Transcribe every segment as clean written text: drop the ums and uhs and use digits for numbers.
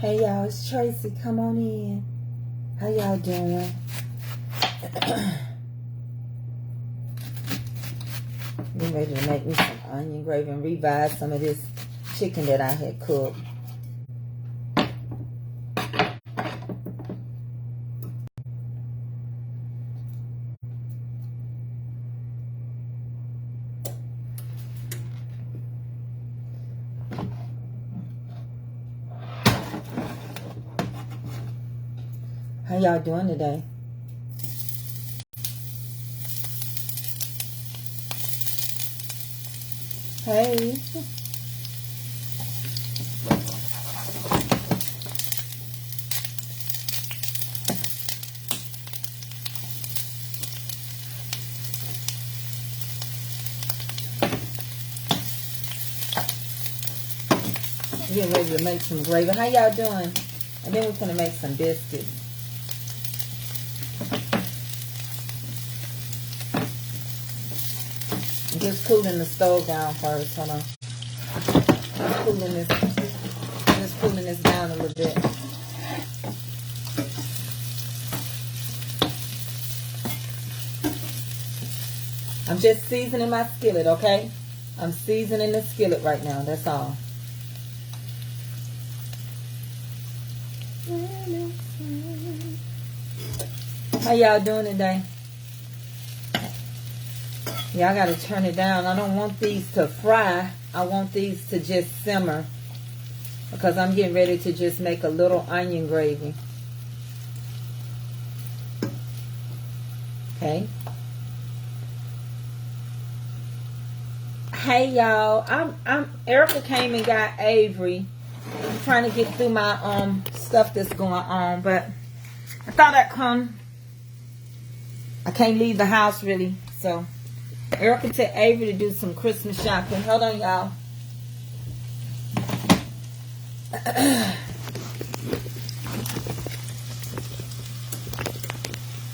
Hey y'all, it's Tracy. Come on in. How y'all doing? Getting ready to make me some onion gravy and revive some of this chicken that I had cooked. How y'all doing today? Hey. Getting ready to make some gravy. How y'all doing? And then we're gonna make some biscuits. Just cooling the stove down first. Hold on. Just cooling this down a little bit. I'm just seasoning my skillet, okay? I'm seasoning the skillet right now. That's all. How y'all doing today? Yeah, I gotta turn it down. I don't want these to fry. I want these to just simmer, because I'm getting ready to just make a little onion gravy. Okay. Hey y'all, Erica came and got Avery. I'm trying to get through my stuff that's going on, but I thought I'd come. I can't leave the house really, so Erica took Avery to do some Christmas shopping. Hold on, y'all.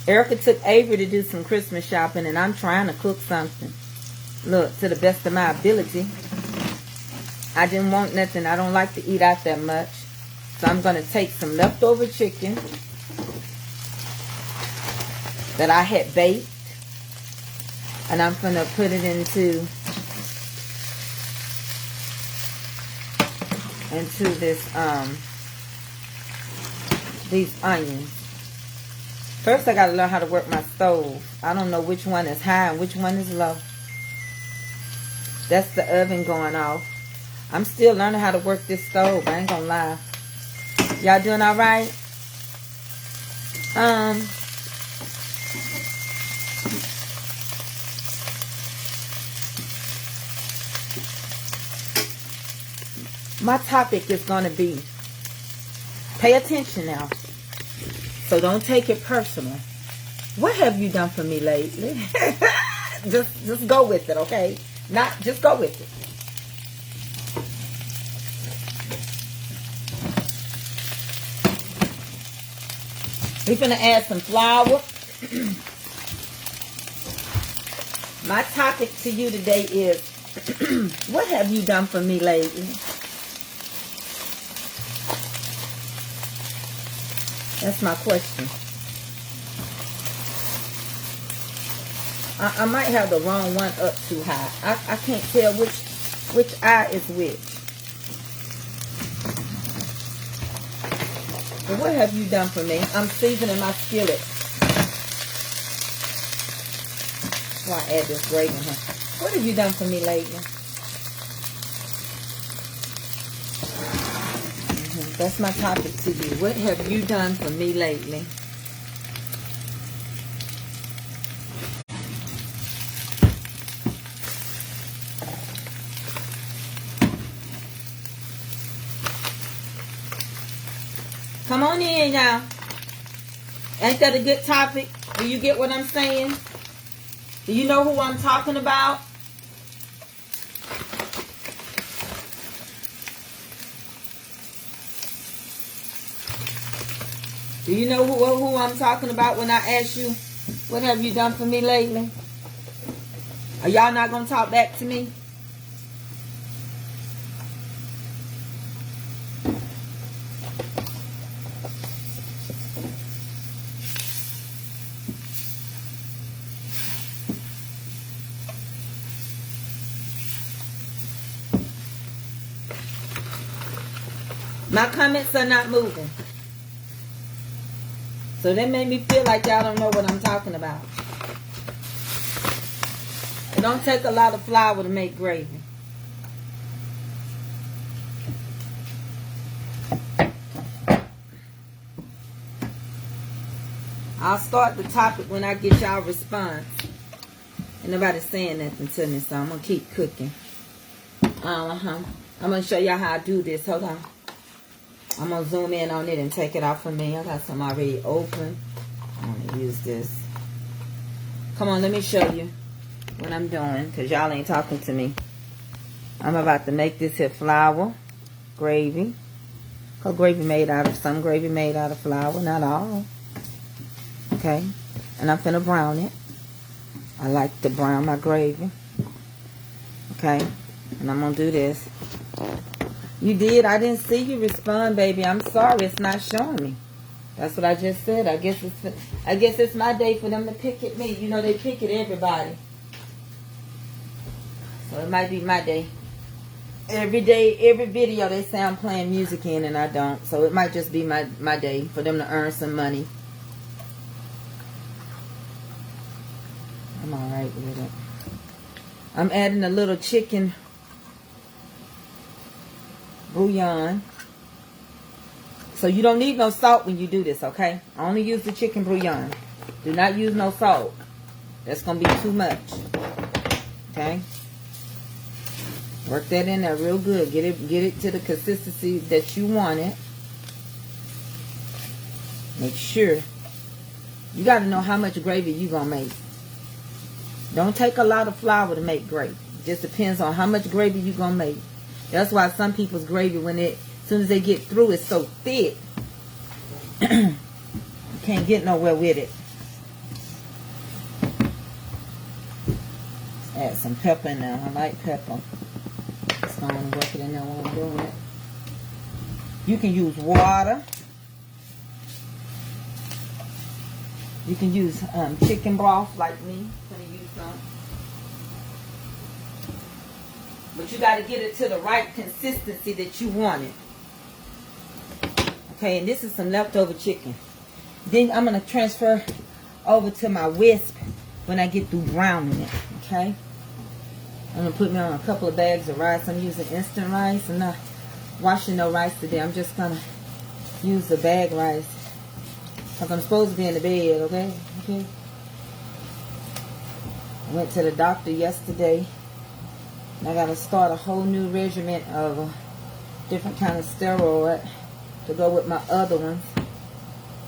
Erica took Avery to do some Christmas shopping, and I'm trying to cook something. Look, to the best of my ability. I didn't want nothing. I don't like to eat out that much. So I'm going to take some leftover chicken that I had baked, and I'm going to put it into this these onions. First I got to learn how to work my stove. I don't know which one is high and which one is low. That's the oven going off. I'm still learning how to work this stove. I ain't gonna lie. Y'all doing all right? My topic is going to be, pay attention now, so don't take it personal. What have you done for me lately? just go with it, okay? Just go with it. We're going to add some flour. My topic to you today is, what have you done for me lately? That's my question. I might have the wrong one up too high. I can't tell which eye is which. But what have you done for me? I'm seasoning my skillet. Before I add this gravy in here. What have you done for me lately? That's my topic to you. What have you done for me lately? Come on in, y'all. Ain't that a good topic? Do you get what I'm saying? Do you know who I'm talking about? Do you know who I'm talking about when I ask you, what have you done for me lately? Are y'all not going to talk back to me? My comments are not moving. So that made me feel like y'all don't know what I'm talking about. It don't take a lot of flour to make gravy. I'll start the topic when I get y'all response. And nobody's saying nothing to me, so I'm going to keep cooking. I'm going to show y'all how I do this. Hold on. I'm going to zoom in on it and take it off for me. I got some already open. I'm going to use this. Come on, let me show you what I'm doing, because y'all ain't talking to me. I'm about to make this here flour gravy. Because gravy made out of, some gravy made out of flour, not all. Okay, and I'm finna brown it. I like to brown my gravy. Okay, and I'm gonna do this. You did? I didn't see you respond, baby. I'm sorry, it's not showing me. That's what I just said. I guess it's my day for them to pick at me. You know they pick at everybody. So it might be my day. Every day, every video they say I'm playing music in and I don't. So it might just be my day for them to earn some money. I'm alright with it. I'm adding a little chicken bouillon. So you don't need no salt when you do this, okay? I only use the chicken bouillon. Do not use no salt. That's going to be too much. Okay? Work that in there real good. Get it to the consistency that you want it. Make sure. You got to know how much gravy you're going to make. Don't take a lot of flour to make gravy. It just depends on how much gravy you're going to make. That's why some people's gravy, as soon as they get through, it's so thick. You can't get nowhere with it. Let's add some pepper in there. I like pepper. Just going to work it in there while I'm doing it. You can use water. You can use chicken broth like me. But you got to get it to the right consistency that you want it. Okay, and this is some leftover chicken. Then I'm going to transfer over to my whisk when I get through browning it. Okay? I'm going to put me on a couple of bags of rice. I'm using instant rice. I'm not washing no rice today. I'm just going to use the bag rice. Because I'm supposed to be in the bed, okay? Okay. I went to the doctor yesterday. And I got to start a whole new regimen of a different kind of steroid to go with my other ones.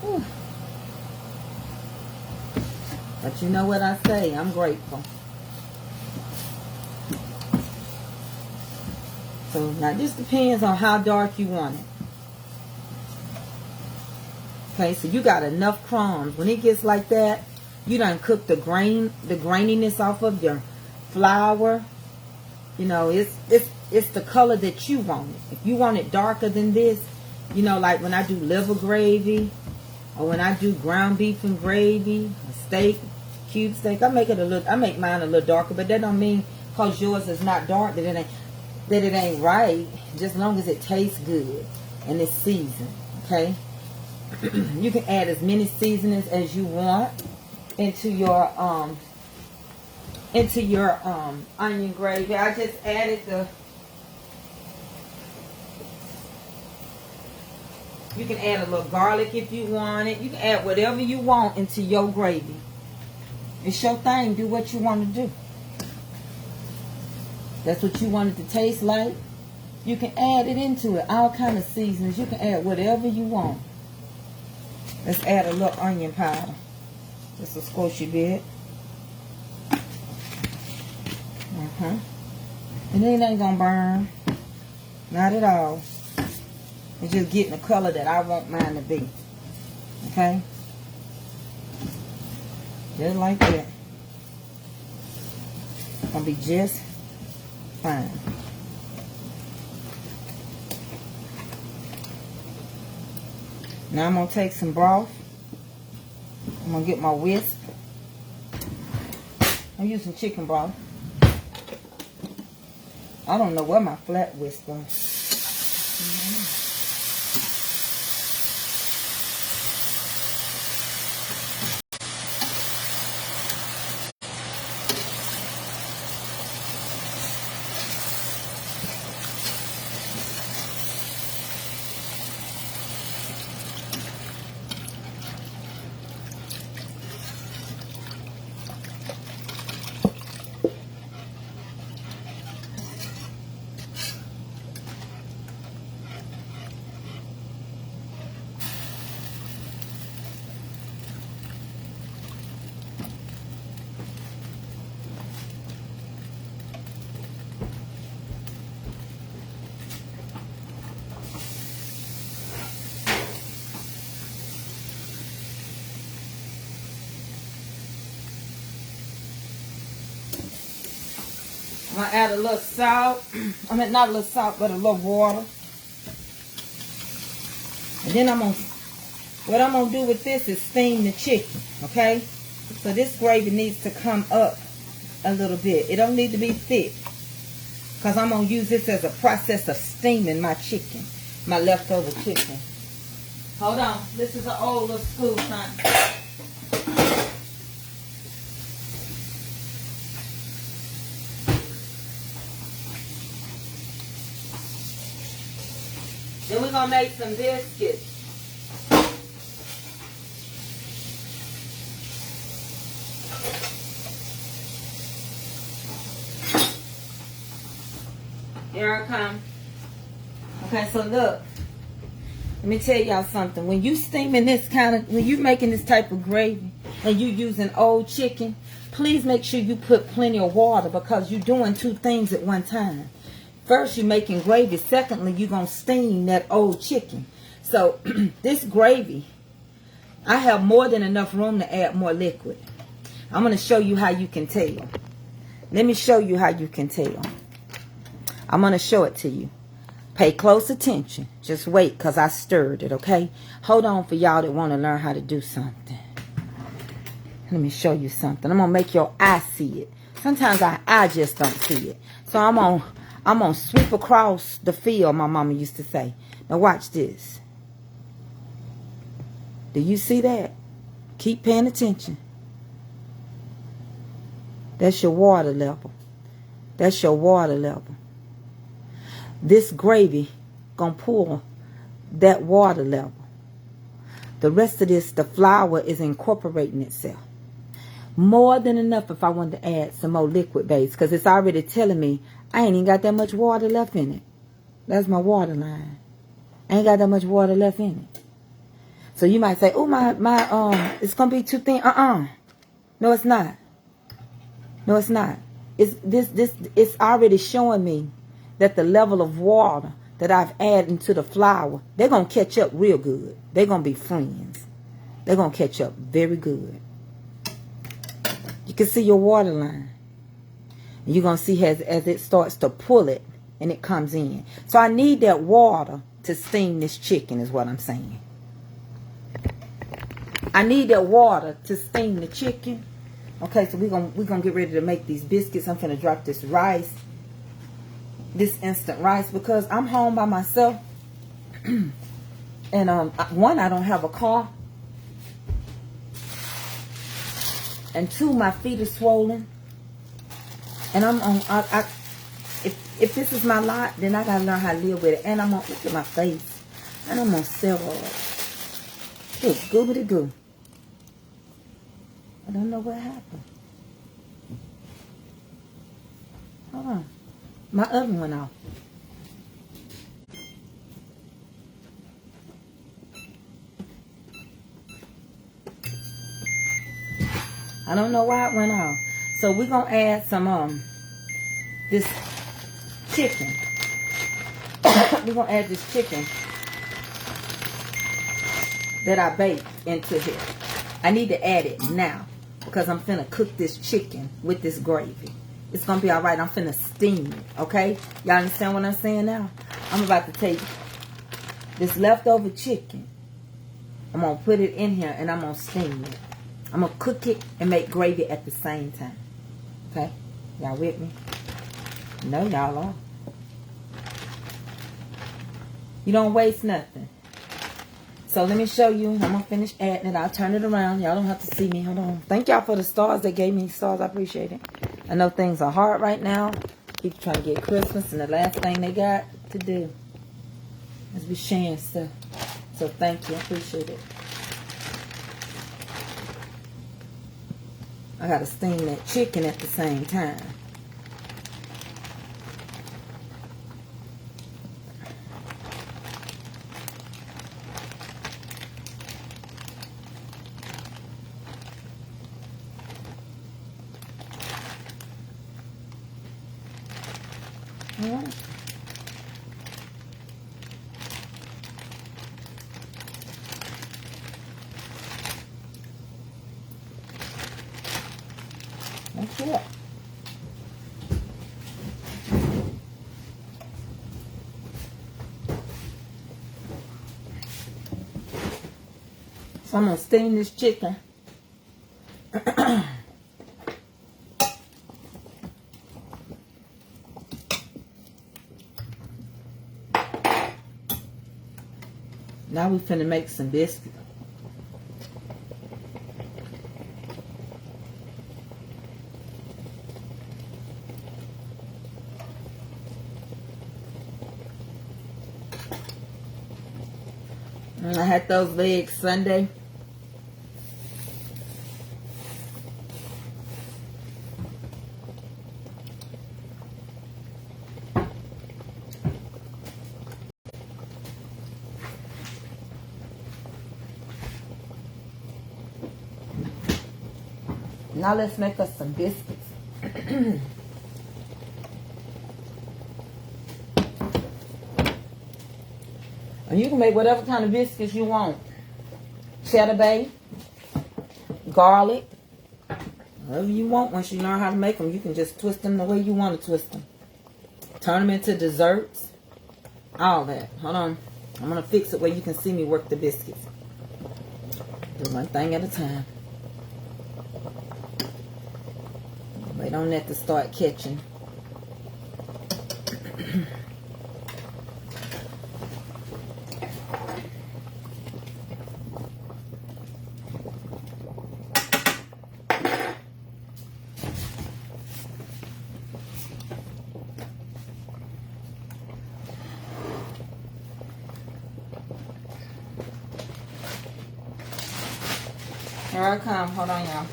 Whew. But you know what I say, I'm grateful. So now this depends on how dark you want it. Okay, so you got enough crumbs. When it gets like that, you done cook the graininess off of your flour. You know, it's the color that you want it. If you want it darker than this, you know, like when I do liver gravy, or when I do ground beef and gravy, a steak, cube steak, I make mine a little darker, but that don't mean because yours is not dark that it ain't right. Just as long as it tastes good and it's seasoned, okay? You can add as many seasonings as you want into your onion gravy. I just added you can add a little garlic if you want it. You can add whatever you want into your gravy. It's your thing. Do what you want to do. That's what you want it to taste like. You can add it into it. All kind of seasonings. You can add whatever you want. Let's add a little onion powder. Just a squishy bit. And it ain't gonna burn. Not at all. It's just getting the color that I want mine to be. Okay? Just like that. It's gonna be just fine. Now I'm gonna take some broth. I'm gonna get my whisk. I'm using chicken broth. I don't know where my flat whisk goes. I'm going to add a little salt. I mean, not a little salt, but a little water. And then what I'm going to do with this is steam the chicken, okay? So this gravy needs to come up a little bit. It don't need to be thick, because I'm going to use this as a process of steaming my chicken, my leftover chicken. Hold on. This is an old little school time. Then we're going to make some biscuits. Here I come. Okay, so look. Let me tell y'all something. When you steaming this when you making this type of gravy and you using old chicken, please make sure you put plenty of water, because you're doing two things at one time. First, you're making gravy. Secondly, you're going to steam that old chicken. So this gravy, I have more than enough room to add more liquid. I'm going to show you how you can tell. Let me show you how you can tell. I'm going to show it to you. Pay close attention. Just wait, because I stirred it, okay? Hold on for y'all that want to learn how to do something. Let me show you something. I'm going to make your eye see it. Sometimes I just don't see it. So I'm going to sweep across the field, my mama used to say. Now watch this. Do you see that? Keep paying attention. That's your water level. That's your water level. This gravy gonna pull that water level. The rest of this, the flour is incorporating itself. More than enough if I want to add some more liquid base, because it's already telling me I ain't even got that much water left in it. That's my water line. I ain't got that much water left in it. So you might say, oh, it's gonna be too thin. No, it's not. No, it's not. It's already showing me that the level of water that I've added into the flour, they're going to catch up real good. They're going to be friends. They're going to catch up very good. You can see your water line. And you're going to see as it starts to pull it and it comes in. So I need that water to steam this chicken is what I'm saying. I need that water to steam the chicken. Okay, so we're gonna get ready to make these biscuits. I'm finna drop this rice. This instant rice, because I'm home by myself. And one, I don't have a car. And two, my feet are swollen. And if this is my lot, then I gotta learn how to live with it. And I'm gonna look at my face. And I'm gonna sell it. It's goobity goo. I don't know what happened. Hold on. My oven went off. I don't know why it went off. So we're going to add some, this chicken. We're going to add this chicken that I baked into here. I need to add it now, because I'm finna cook this chicken with this gravy. It's going to be all right. I'm finna steam it, okay? Y'all understand what I'm saying now? I'm about to take this leftover chicken. I'm going to put it in here, and I'm going to steam it. I'm going to cook it and make gravy at the same time. Okay? Y'all with me? No, y'all are. You don't waste nothing. So let me show you. I'm going to finish adding it. I'll turn it around. Y'all don't have to see me. Hold on. Thank y'all for the stars. They gave me stars. I appreciate it. I know things are hard right now. People trying to get Christmas, and the last thing they got to do is be sharing stuff. So thank you. I appreciate it. I got to steam that chicken at the same time. All right. That's it. I'm gonna steam this chicken. Now we finna make some biscuits. And I had those legs Sunday. Now let's make us some biscuits. And you can make whatever kind of biscuits you want. Cheddar bay, garlic, whatever you want. Once you learn how to make them, you can just twist them the way you want to twist them. Turn them into desserts. All that. Hold on. I'm going to fix it where you can see me work the biscuits. Do one thing at a time. Wait on that to start catching. Here I come. Hold on, y'all.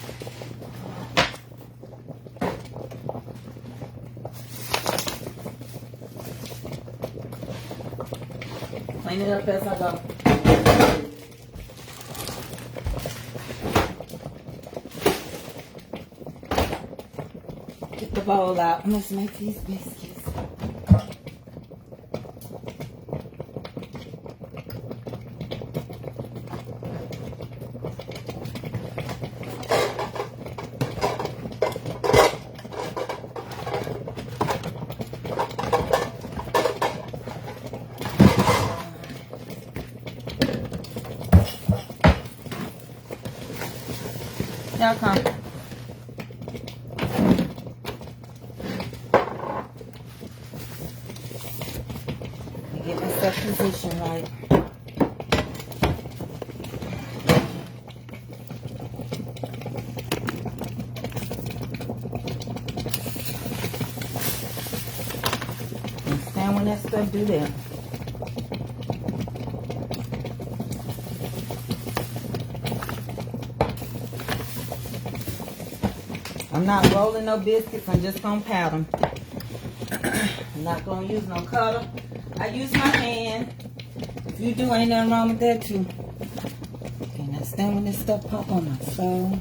Clean it up as I go. Get the bowl out. Let's make these biscuits. Now come. Get myself positioned right. And stand when that stuff do that. I'm not rolling no biscuits. I'm just going to pat them. I'm not going to use no cutter. I use my hand. If you do, ain't nothing wrong with that too. Okay, now stand when this stuff pop on my soul.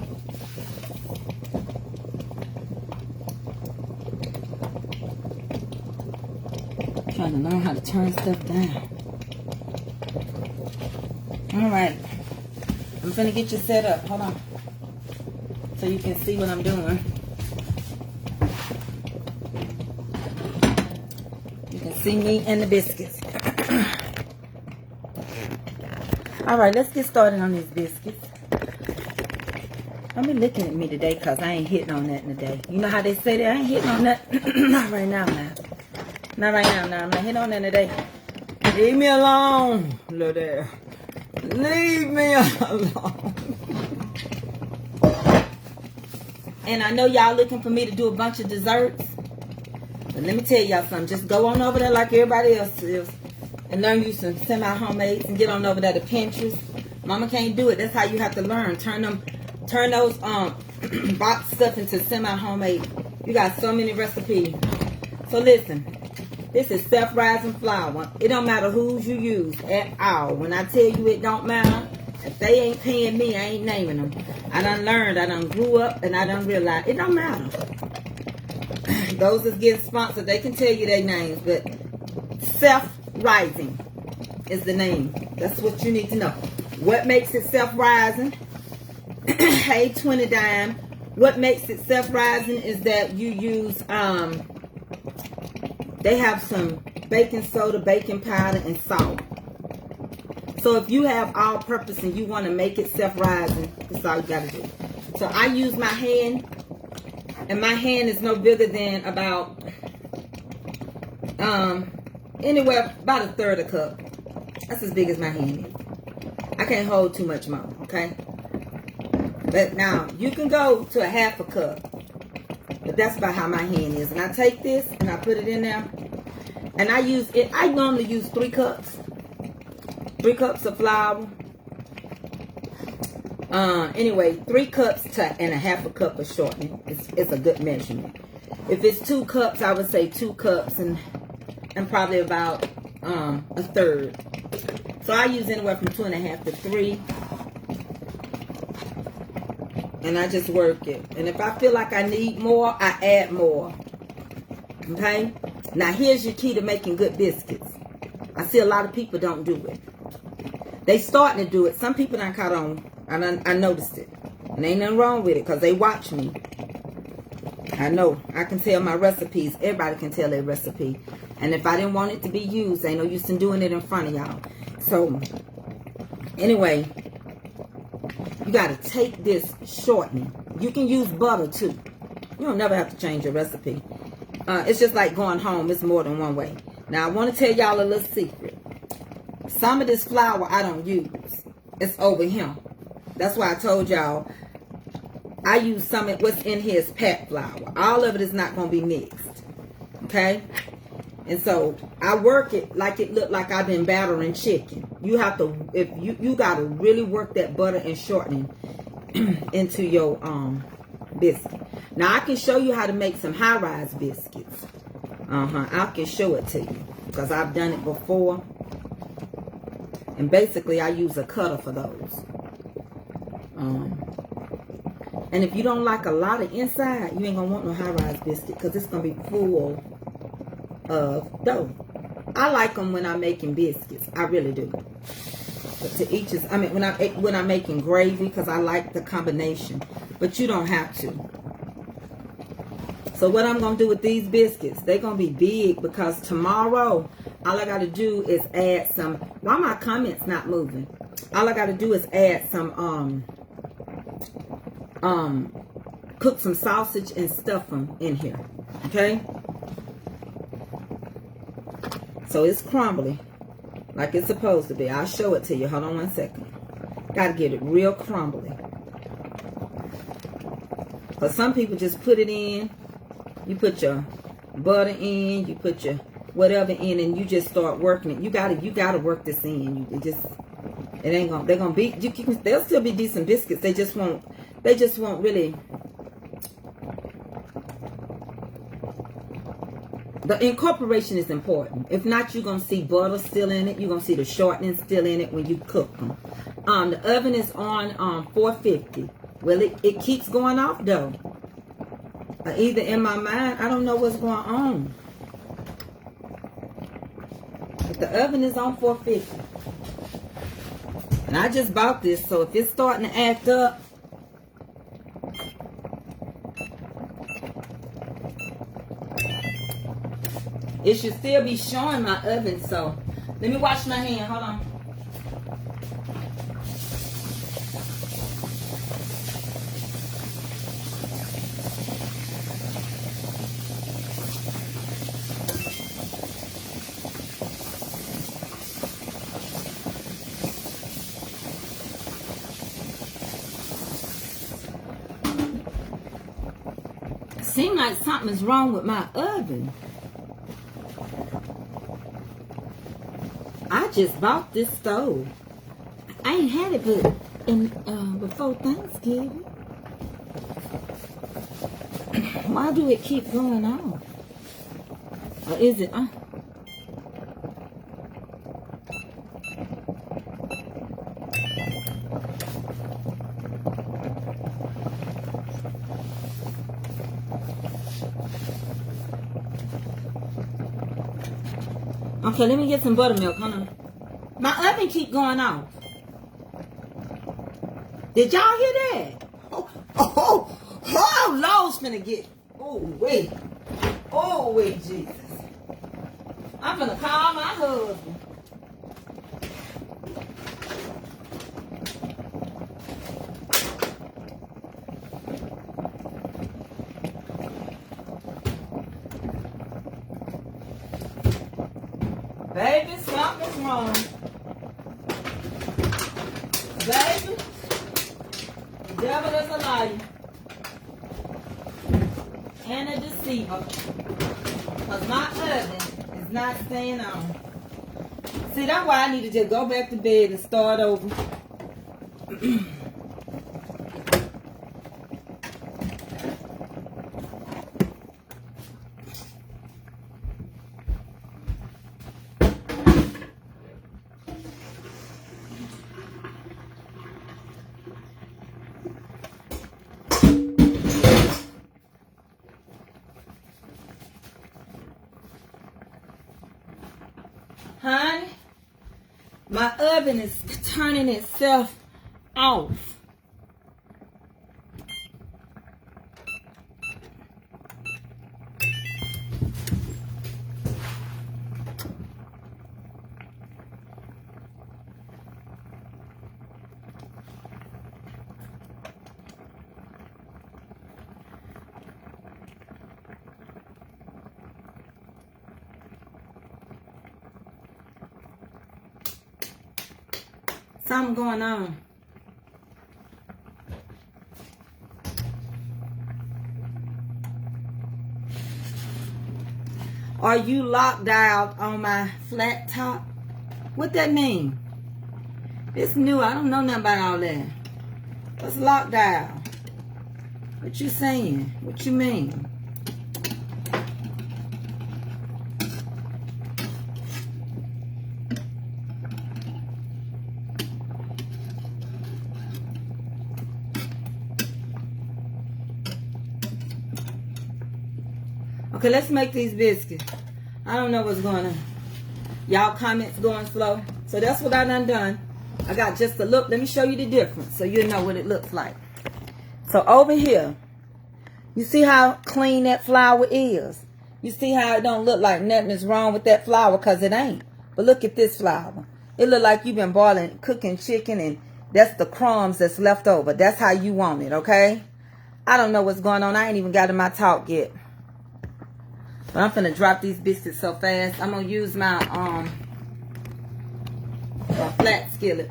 Trying to learn how to turn stuff down. Alright. I'm finna get you set up. Hold on. So you can see what I'm doing. You can see me and the biscuits. Alright, let's get started on these biscuits. Don't be looking at me today because I ain't hitting on nothing today. You know how they say that? I ain't hitting on nothing. Not right now, man. Not right now, I'm not hitting on that today. Leave me alone, little there. Leave me alone. And I know y'all looking for me to do a bunch of desserts. But let me tell y'all something. Just go on over there like everybody else is. And learn you some semi-homemades. And get on over there to Pinterest. Mama can't do it. That's how you have to learn. Turn those box stuff into semi-homemade. You got so many recipes. So listen. This is self-rising flour. It don't matter whose you use at all. When I tell you it don't matter. If they ain't paying me, I ain't naming them. I done learned, I done grew up, and I done realized it don't matter. Those that's getting sponsored, they can tell you their names, but self-rising is the name. That's what you need to know. What makes it self-rising? Hey, 20 dime. What makes it self-rising is that you use, they have some baking soda, baking powder, and salt. So if you have all-purpose and you want to make it self-rising, that's all you got to do. So I use my hand, and my hand is no bigger than about anywhere about a third a cup. That's as big as my hand is. I can't hold too much more, okay? But now you can go to a half a cup, but that's about how my hand is. And I take this and I put it in there, and I use it. I normally use 3 cups. 3 cups of flour. Anyway, 3 cups and a half a cup of shortening. It's a good measurement. If it's 2 cups, I would say 2 cups and probably about a third. So I use anywhere from 2.5 to 3. And I just work it. And if I feel like I need more, I add more. Okay? Now here's your key to making good biscuits. I see a lot of people don't do it. They starting to do it. Some people done caught on. I noticed it. And ain't nothing wrong with it because they watch me. I know. I can tell my recipes. Everybody can tell their recipe. And if I didn't want it to be used, ain't no use in doing it in front of y'all. So, anyway, you got to take this shortening. You can use butter too. You don't never have to change your recipe. It's just like going home. It's more than one way. Now, I want to tell y'all a little secret. Some of this flour I don't use. It's over here. That's why I told y'all I use some of what's in here is packed flour. All of it is not going to be mixed. Okay? And so I work it like it looked like I've been battering chicken. You have to, if you got to really work that butter and shortening into your biscuit. Now I can show you how to make some high-rise biscuits. I can show it to you because I've done it before. And basically I use a cutter for those. And if you don't like a lot of inside, you ain't gonna want no high-rise biscuit because it's gonna be full of dough. I like them when I'm making biscuits. I really do. But to each is, I mean, when I'm making gravy, because I like the combination. But you don't have to. So what I'm gonna do with these biscuits, they're gonna be big because tomorrow, all I gotta do is add some. Why my comments not moving? All I gotta do is add some cook some sausage and stuff them in here. Okay. So it's crumbly, like it's supposed to be. I'll show it to you. Hold on one second. Got to get it real crumbly. But some people just put it in. You put your butter in. You put your whatever in, and you just start working it. You gotta work this in. It ain't gonna. They're gonna be. They'll still be decent biscuits. They just won't really. The incorporation is important. If not, you're going to see butter still in it. You're going to see the shortening still in it when you cook them. The oven is on 450. Well, it keeps going off, though. Either in my mind, I don't know what's going on. But the oven is on 450. And I just bought this, so if it's starting to act up, it should still be showing my oven, so let me wash my hand. Hold on. Seems like something's wrong with my oven. I just bought this stove. I ain't had it before Thanksgiving. Why do it keep going off? Or is it Okay, let me get some buttermilk. Hold on. My oven keep going off. Did y'all hear that? Oh, Lord's finna get. Oh, wait, Jesus. I'm finna call my husband. wrong. Baby, the devil is a liar and a deceiver. Because my oven is not staying on. See, that's why I need to just go back to bed and start over. Honey, my oven is turning itself off. Something going on. Are you locked out on my flat top? What that mean? It's new. I don't know nothing about all that. What's locked out? What you saying? What you mean? Okay, let's make these biscuits. I don't know what's going on. Y'all comments going slow. So that's what I done. I got just a look. Let me show you the difference so you know what it looks like. So over here, you see how clean that flour is. You see how it don't look like nothing is wrong with that flour, because it ain't. But look at this flour. It look like you've been boiling, cooking chicken, and that's the crumbs that's left over. That's how you want it, okay? I don't know what's going on. I ain't even got in my talk yet. But I'm finna drop these biscuits so fast. I'm gonna use my flat skillet.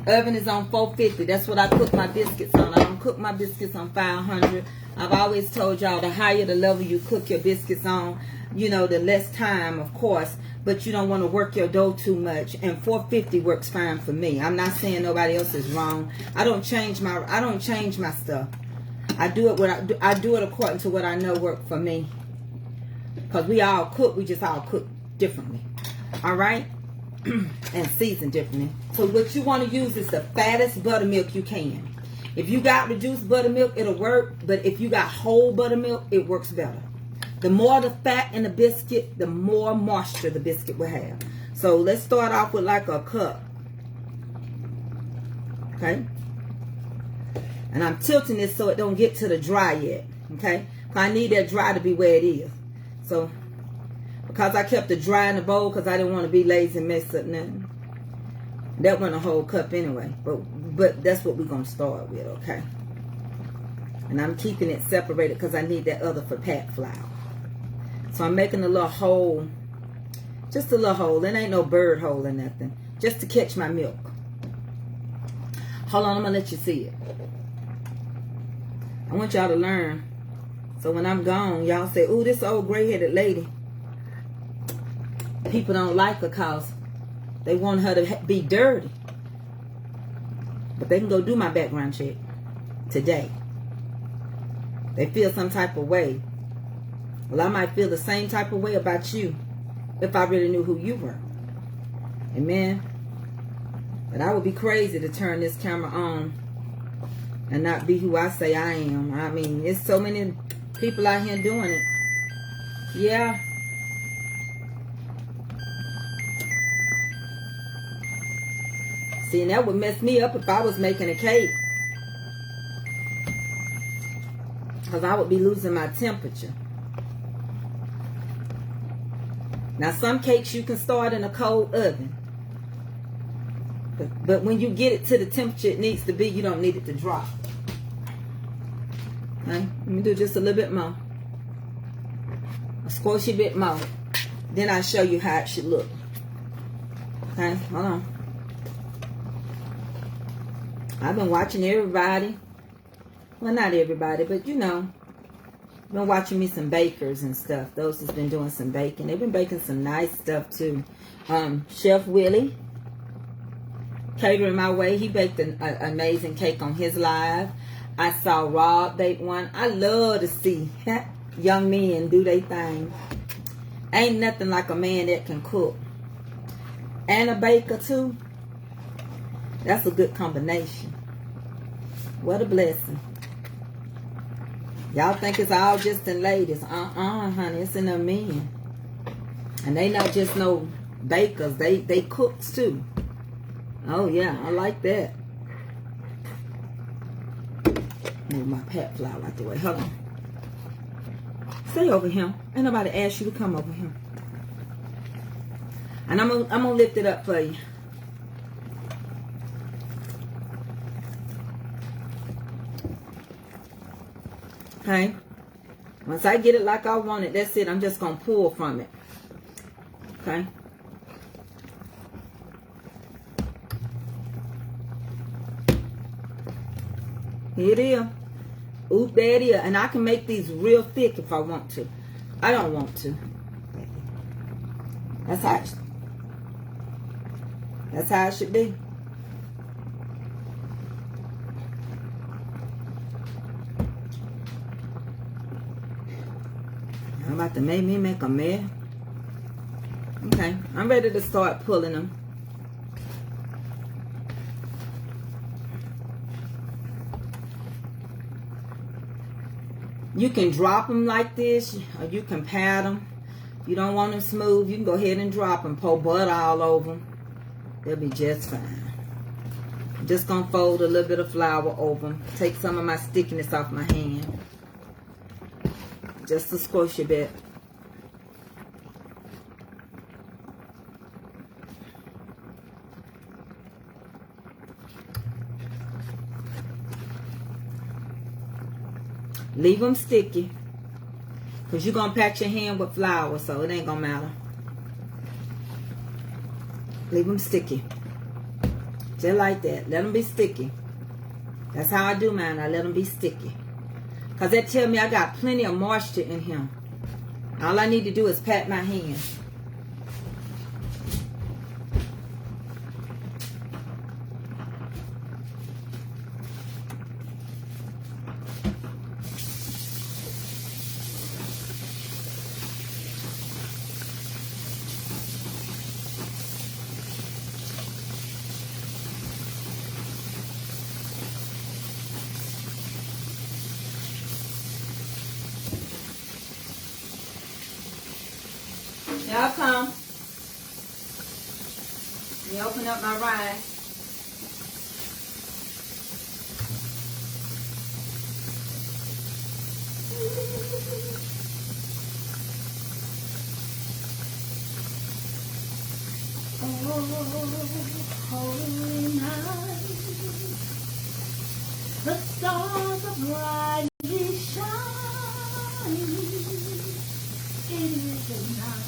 Oven is on 450. That's what I cook my biscuits on. I don't cook my biscuits on 500. I've always told y'all the higher the level you cook your biscuits on, you know, the less time, of course. But you don't want to work your dough too much. And 450 works fine for me. I'm not saying nobody else is wrong. I don't change my stuff. I do it according to what I know work for me. Because we all cook, we just all cook differently. Alright? And season differently. So what you want to use is the fattest buttermilk you can. If you got reduced buttermilk, it'll work. But if you got whole buttermilk, it works better. The more the fat in the biscuit, the more moisture the biscuit will have. So let's start off with like a cup. Okay? And I'm tilting this so it don't get to the dry yet. Okay? I need that dry to be where it is. So, because I kept it dry in the bowl because I didn't want to be lazy and mess up nothing. That wasn't a whole cup anyway. But that's what we're going to start with, okay? And I'm keeping it separated because I need that other for pack flour. So I'm making a little hole. Just a little hole. It ain't no bird hole or nothing. Just to catch my milk. Hold on, I'm going to let you see it. I want y'all to learn. So when I'm gone, y'all say, ooh, this old gray-headed lady. People don't like her because they want her to be dirty. But they can go do my background check today. They feel some type of way. Well, I might feel the same type of way about you if I really knew who you were. Amen. But I would be crazy to turn this camera on and not be who I say I am. I mean, there's so many people out here doing it. Yeah. See, and that would mess me up if I was making a cake. Because I would be losing my temperature. Now, some cakes you can start in a cold oven. But when you get it to the temperature it needs to be, you don't need it to drop. Okay? Let me do just a little bit more. A squishy bit more. Then I'll show you how it should look. Okay, hold on. I've been watching everybody. Well, not everybody, but you know, been watching me some bakers and stuff. Those that's been doing some baking. They've been baking some nice stuff too. Chef Willie, catering my way. He baked an amazing cake on his live. I saw Rob bake one. I love to see young men do their thing. Ain't nothing like a man that can cook and a baker too. That's a good combination. What a blessing. Y'all think it's all just in ladies. Honey, it's in the men. And they not just no bakers, they cooks too. Oh yeah, I like that. Move my pat flower out the way. Hold on. Stay over here. Ain't nobody asked you to come over here. And I'm gonna lift it up for you. Okay. Once I get it like I want it, that's it. I'm just gonna pull from it. Okay. Here it is. Oop, there it is. And I can make these real thick if I want to. I don't want to. That's how it should be. I'm about to make me make a mess. Okay, I'm ready to start pulling them. You can drop them like this, or you can pat them. You don't want them smooth, you can go ahead and drop them. Pour butter all over them. They'll be just fine. I'm just going to fold a little bit of flour over them. Take some of my stickiness off my hand. Just to squish a bit. Leave them sticky. Because you're going to pat your hand with flour, so it ain't going to matter. Leave them sticky. Just like that. Let them be sticky. That's how I do mine. I let them be sticky. Because that tell me I got plenty of moisture in here. All I need to do is pat my hand. Y'all come. Let me open up my rice. Oh, holy night, the stars are brightly shining. It is the night.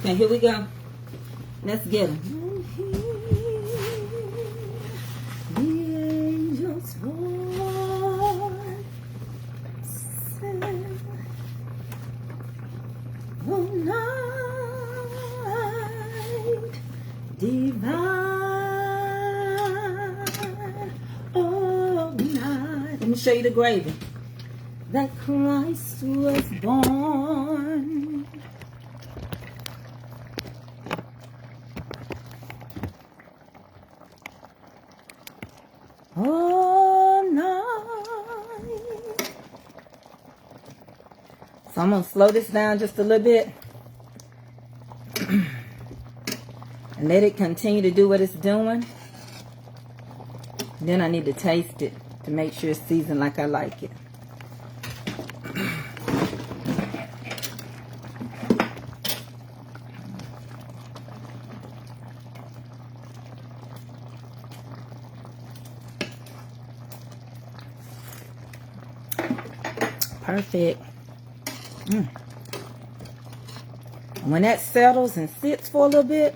Okay, here we go. Let's get them. The angel's voice said, "Oh, night divine, me show you the gravy. That Christ was born. All night. So I'm going to slow this down just a little bit. And let it continue to do what it's doing. Then I need to taste it to make sure it's seasoned like I like it. Perfect. When that settles and sits for a little bit,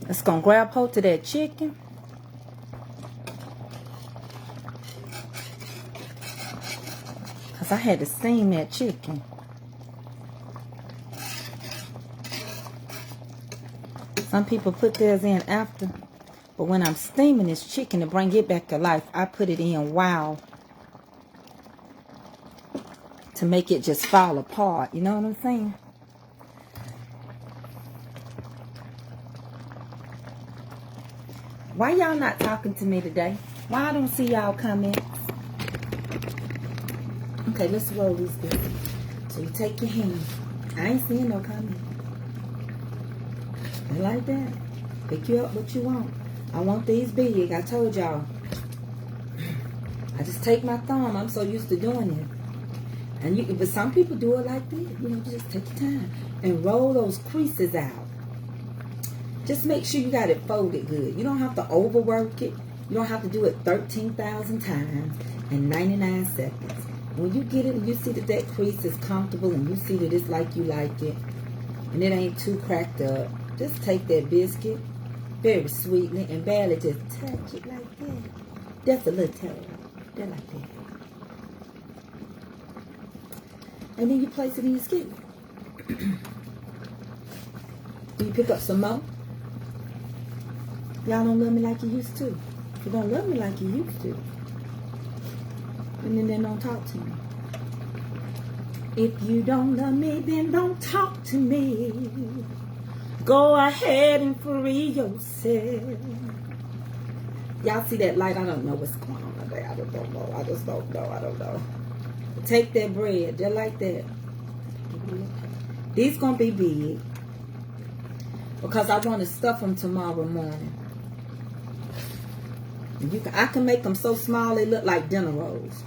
it's going to grab hold to that chicken. Because I had to steam that chicken. Some people put theirs in after. But when I'm steaming this chicken to bring it back to life, I put it in while. To make it just fall apart. You know what I'm saying? Why y'all not talking to me today? Why I don't see y'all comments? Okay, let's roll these biscuits. So you take your hand. I ain't seeing no comment. I like that. Pick you up what you want. I want these big. I told y'all. I just take my thumb. I'm so used to doing it. And you, but some people do it like this. You know, just take your time and roll those creases out. Just make sure you got it folded good. You don't have to overwork it. You don't have to do it 13,000 times in 99 seconds. When you get it and you see that that crease is comfortable and you see that it's like you like it and it ain't too cracked up, just take that biscuit very sweetly and barely just touch it like that. Just a little touch. Just like that. And then you place it in your skillet. Do you pick up some more? Y'all don't love me like you used to. You don't love me like you used to. And then they don't talk to me. If you don't love me, then don't talk to me. Go ahead and free yourself. Y'all see that light? I don't know what's going on today. I don't know. I just don't know. I don't know. Take that bread, just like that. These gonna be big because I want to stuff them tomorrow morning. I can make them so small they look like dinner rolls.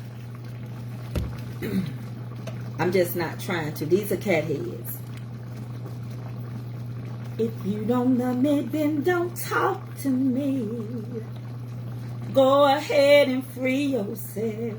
I'm just not trying to. These are cat heads. If you don't love me, then don't talk to me. Go ahead and free yourself.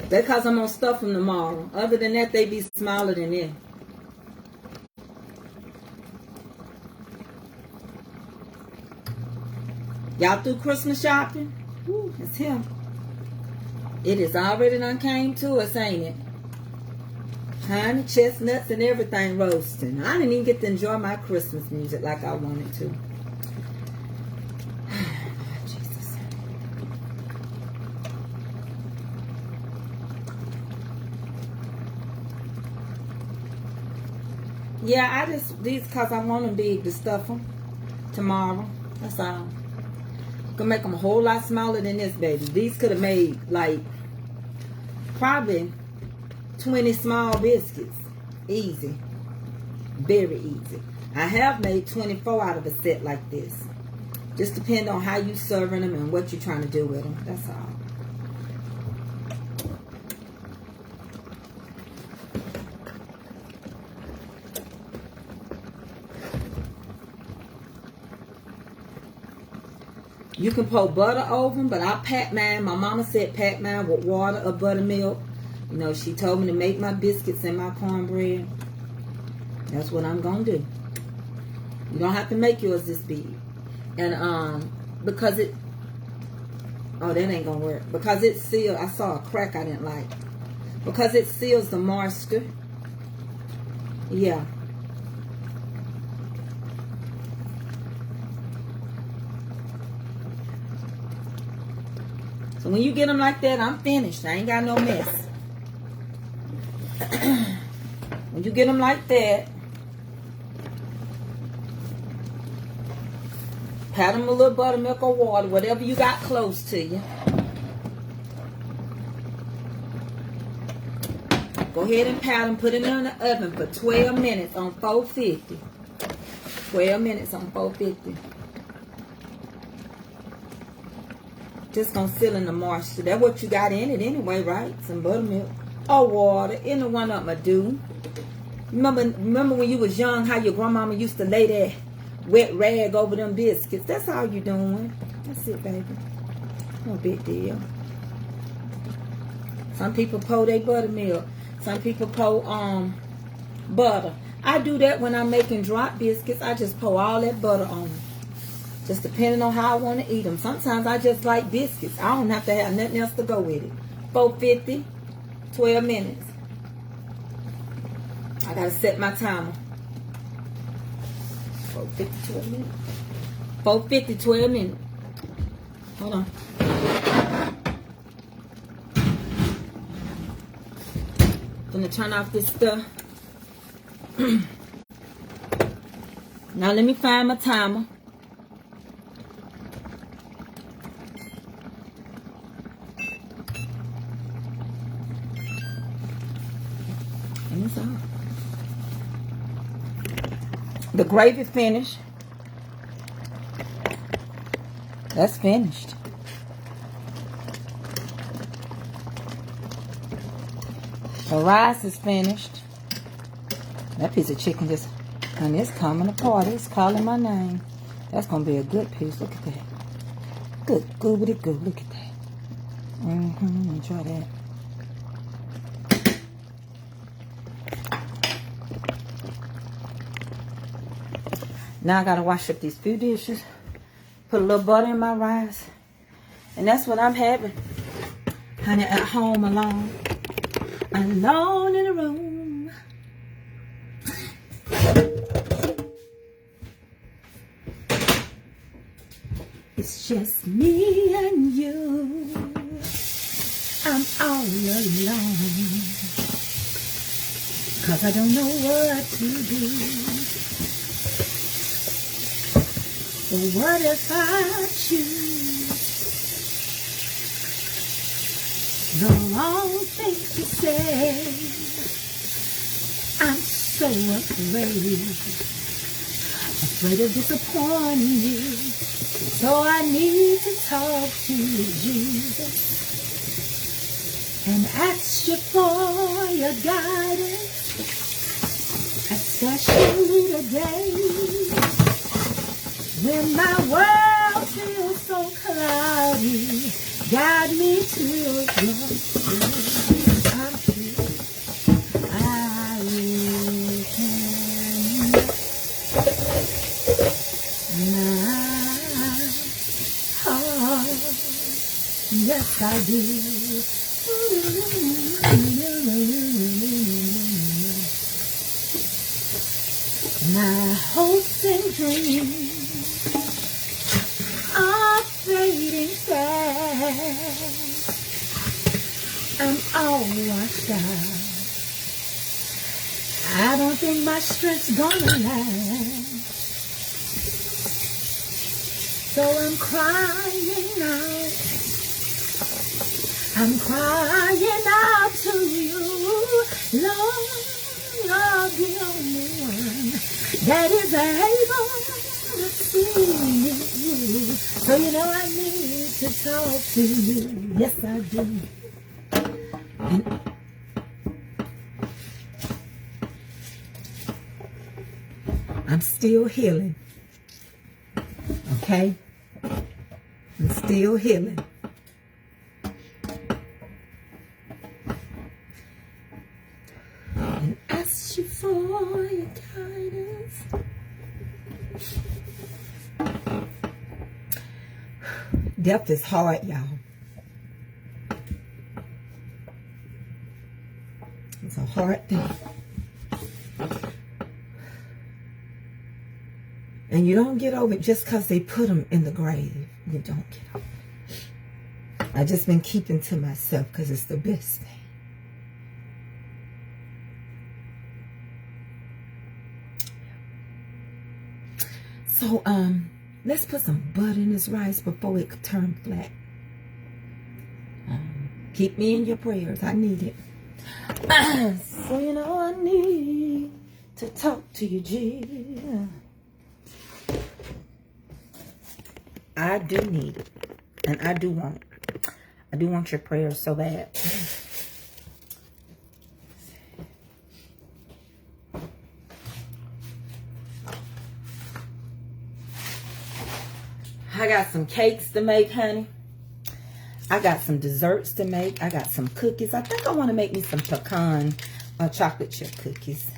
That's because I'm going to stuff them tomorrow. Other than that, they be smaller than this. Y'all through Christmas shopping? Ooh, it's him. It is already done came to us, ain't it? Honey, chestnuts, and everything roasting. I didn't even get to enjoy my Christmas music like I wanted to. Yeah, I just, these because I want them big to stuff them tomorrow. That's all. Gonna make them a whole lot smaller than this, baby. These could have made like probably 20 small biscuits. Easy. Very easy. I have made 24 out of a set like this. Just depend on how you serving them and what you're trying to do with them. That's all. You can pour butter over them, but I pack mine. My mama said pack mine with water or buttermilk. You know, she told me to make my biscuits and my cornbread. That's what I'm going to do. You don't have to make yours this big. And because it, oh, that ain't gonna work. Because it sealed, I saw a crack I didn't like. Because it seals the moisture. Yeah. So when you get them like that, I'm finished. I ain't got no mess. When you get them like that, pat them a little buttermilk or water, whatever you got close to you. Go ahead and pat them. Put it in the oven for 12 minutes on 450. 12 minutes on 450. Just gonna seal in the moisture. That's what you got in it anyway, right? Some buttermilk or water. Any one of them will do. Remember when you was young, how your grandmama used to lay that wet rag over them biscuits? That's all you doing. That's it, baby. No big deal. Some people pour their buttermilk. Some people pour butter. I do that when I'm making drop biscuits. I just pour all that butter on them. Just depending on how I want to eat them. Sometimes I just like biscuits. I don't have to have nothing else to go with it. 450, 12 minutes. I got to set my timer. 450, 12 minutes. 450, 12 minutes. Hold on. Gonna turn off this stuff. Now let me find my timer. And it's off. The gravy finished. That's finished. The rice is finished. That piece of chicken just, and it's coming apart. It's calling my name. That's going to be a good piece. Look at that. Good, goobity goo. Look at that. Let me try that. Now I got to wash up these few dishes. Put a little butter in my rice. And that's what I'm having. Honey, at home alone. Alone in the room. It's just me and you. I'm all alone. 'Cause I don't know what to do. But what if I choose the wrong thing to say? I'm so afraid of disappointing you. So I need to talk to Jesus and ask you for your guidance, especially today when my world feels so cloudy. Guide me to your truth. I'm sure I can. My heart, yes I do. My hopes and dreams are fading fast. I'm all washed out. I don't think my strength's gonna last. So I'm crying out. I'm crying out to you, Lord, you're the only one that is able to see me through. So you know I need to talk to you. Yes, I do. And I'm still healing. Okay? I'm still healing. And ask you for your guidance. Death is hard, y'all. It's a hard thing. And you don't get over it just because they put them in the grave. You don't get over it. I just been keeping to myself because it's the best thing. So, let's put some butter in this rice before it turn flat. Keep me in your prayers. I need it. So, you know, I need to talk to you, G. I do need it. And I do want it. I do want your prayers so bad. I got some cakes to make, honey. I got some desserts to make. I got some cookies. I think I want to make me some pecan chocolate chip cookies.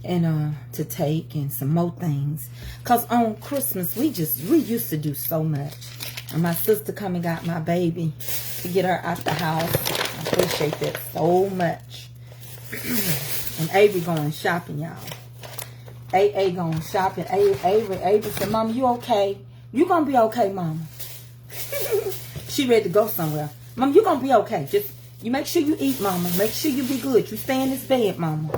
And to take and some more things. Because on Christmas, we used to do so much. And my sister come and got my baby to get her out the house. I appreciate that so much. And Avery going shopping, y'all. AA going shopping. Avery said, Mama, you okay? You gonna be okay, Mama. She ready to go somewhere. Mama, you gonna be okay. Just, you make sure you eat, Mama. Make sure you be good. You stay in this bed, Mama.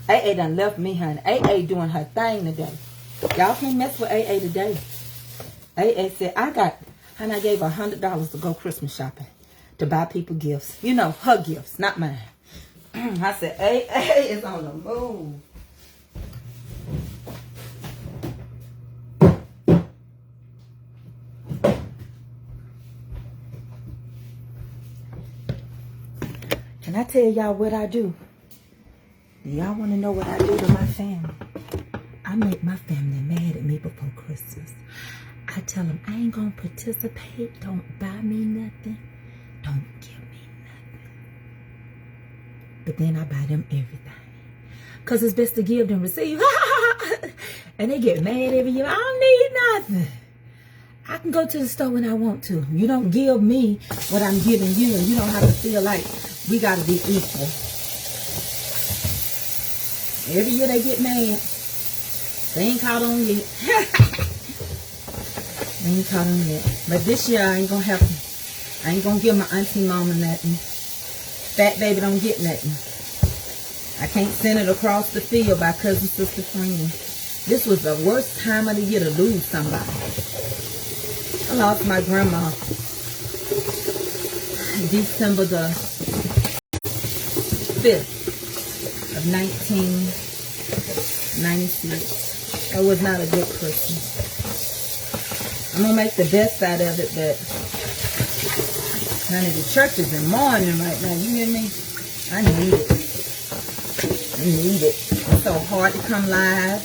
AA done left me, honey. AA doing her thing today. Y'all can't mess with AA today. AA said, and I gave her $100 to go Christmas shopping. To buy people gifts. You know, her gifts, not mine. I said, AA is on the move. Can I tell y'all what I do? Do y'all want to know what I do to my family? I make my family mad at me before Christmas. I tell them I ain't going to participate. Don't buy me nothing. Don't give me nothing. But then I buy them everything. Because it's best to give than receive. And they get mad every year. I don't need nothing. I can go to the store when I want to. You don't give me what I'm giving you. And you don't have to feel like we got to be equal. Every year they get mad. They ain't caught on yet. They ain't caught on yet. But this year I ain't going to have to. I ain't going to give my auntie mama nothing. Fat baby don't get nothing. I can't send it across the field by cousin, sister, friend. This was the worst time of the year to lose somebody. I lost my grandma December the 5th of 1996. It was not a good Christmas. I'm going to make the best out of it, but honey, the church is in mourning right now. You hear me? I need it. I need it. It's so hard to come live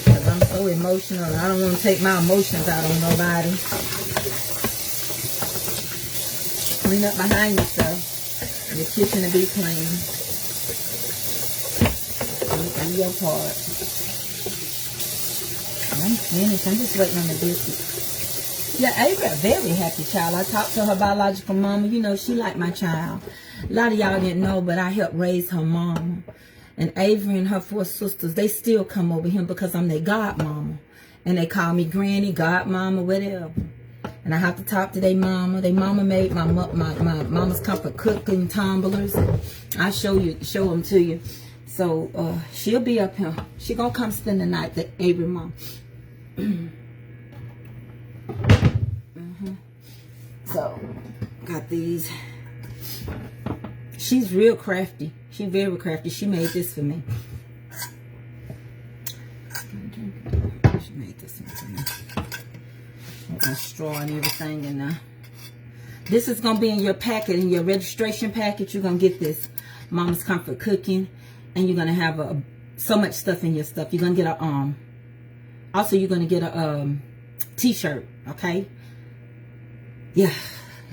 because I'm so emotional and I don't want to take my emotions out on nobody. Clean up behind yourself. Your kitchen to be clean. Do your part. I'm finished. I'm just waiting on the biscuits. Yeah, Avery, a very happy child. I talked to her biological mama. You know, she like my child. A lot of y'all didn't know, but I helped raise her mama. And Avery and her 4 sisters, they still come over here because I'm their godmama. And they call me granny, godmama, whatever. And I have to talk to their mama. Their mama made my mama's comfort cooking tumblers. I show them to you. So she'll be up here. She gonna come spend the night, the Avery mom. So got these. She's real crafty. She's very crafty. She made this for me. She made this one for me. With my straw and everything in there. This is gonna be in your packet, in your registration packet. You're gonna get this Mama's Comfort Cooking, and you're gonna have so much stuff in your stuff. You're gonna get a also you're gonna get a t-shirt. Okay. Yeah,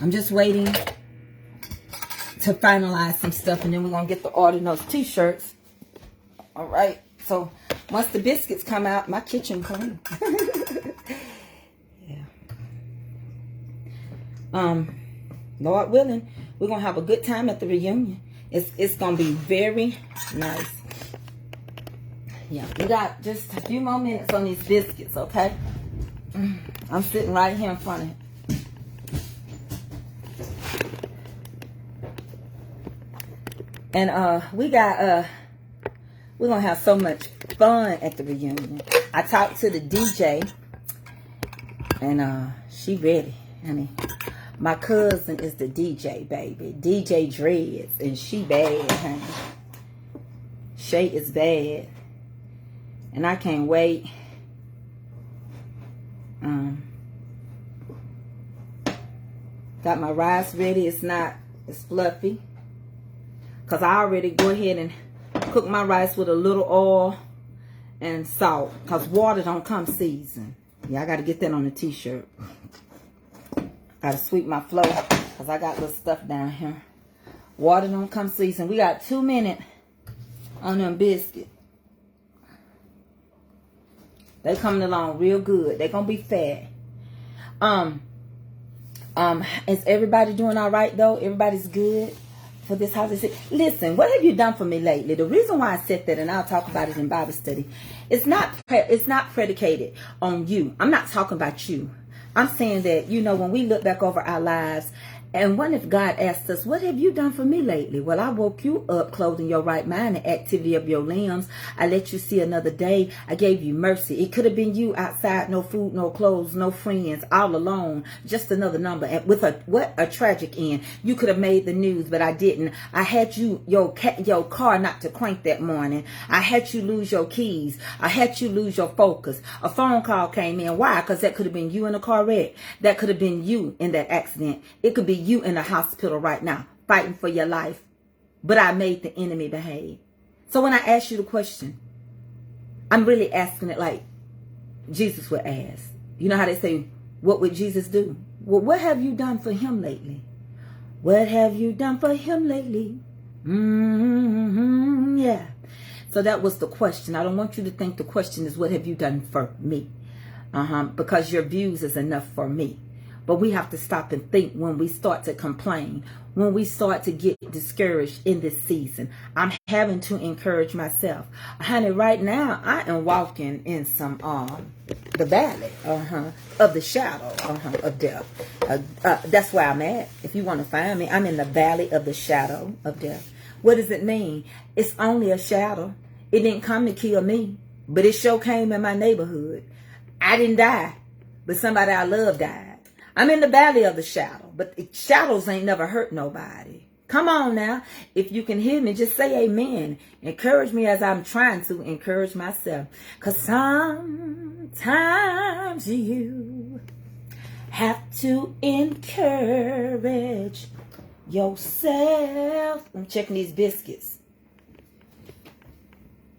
I'm just waiting to finalize some stuff, and then we're gonna get to order those t-shirts. All right. So once the biscuits come out, my kitchen clean. Yeah. Lord willing, we're gonna have a good time at the reunion. It's gonna be very nice. Yeah, we got just a few more minutes on these biscuits, okay? I'm sitting right here in front of it. And we're gonna have so much fun at the reunion. I talked to the DJ, and she ready, honey. My cousin is the DJ, baby. DJ Dreads, and she bad, honey. Shay is bad, and I can't wait. Got my rice ready. It's fluffy. Because I already go ahead and cook my rice with a little oil and salt. Because water don't come seasoned. Yeah, I got to get that on the t-shirt. Got to sweep my floor. Because I got little stuff down here. Water don't come seasoned. We got 2 minutes on them biscuits. They coming along real good. They going to be fat. Is everybody doing all right, though? Everybody's good for this holiday? Listen, what have you done for me lately? The reason why I said that, and I'll talk about it in Bible study, it's not predicated on you. I'm not talking about you. I'm saying that, you know, when we look back over our lives, and what if God asked us, what have you done for me lately? Well, I woke you up, clothing your right mind, the activity of your limbs. I let you see another day. I gave you mercy. It could have been you outside, no food, no clothes, no friends, all alone, just another number. And with what a tragic end. You could have made the news, but I didn't. I had your car not to crank that morning. I had you lose your keys. I had you lose your focus. A phone call came in. Why? Because that could have been you in a car wreck. That could have been you in that accident. It could be you in the hospital right now fighting for your life, but I made the enemy behave. So when I ask you the question, I'm really asking it like Jesus would ask. You know how they say, what would Jesus do? Well, what have you done for him lately? What have you done for him lately? Yeah. So that was the question. I don't want you to think the question is, what have you done for me? Because your views is enough for me. But we have to stop and think when we start to complain, when we start to get discouraged in this season. I'm having to encourage myself. Honey, right now, I am walking in some, the valley, of the shadow, of death. That's where I'm at. If you want to find me, I'm in the valley of the shadow of death. What does it mean? It's only a shadow. It didn't come to kill me, but it sure came in my neighborhood. I didn't die, but somebody I love died. I'm in the valley of the shadow, but the shadows ain't never hurt nobody. Come on now. If you can hear me, just say amen. Encourage me as I'm trying to encourage myself. Because sometimes you have to encourage yourself. I'm checking these biscuits.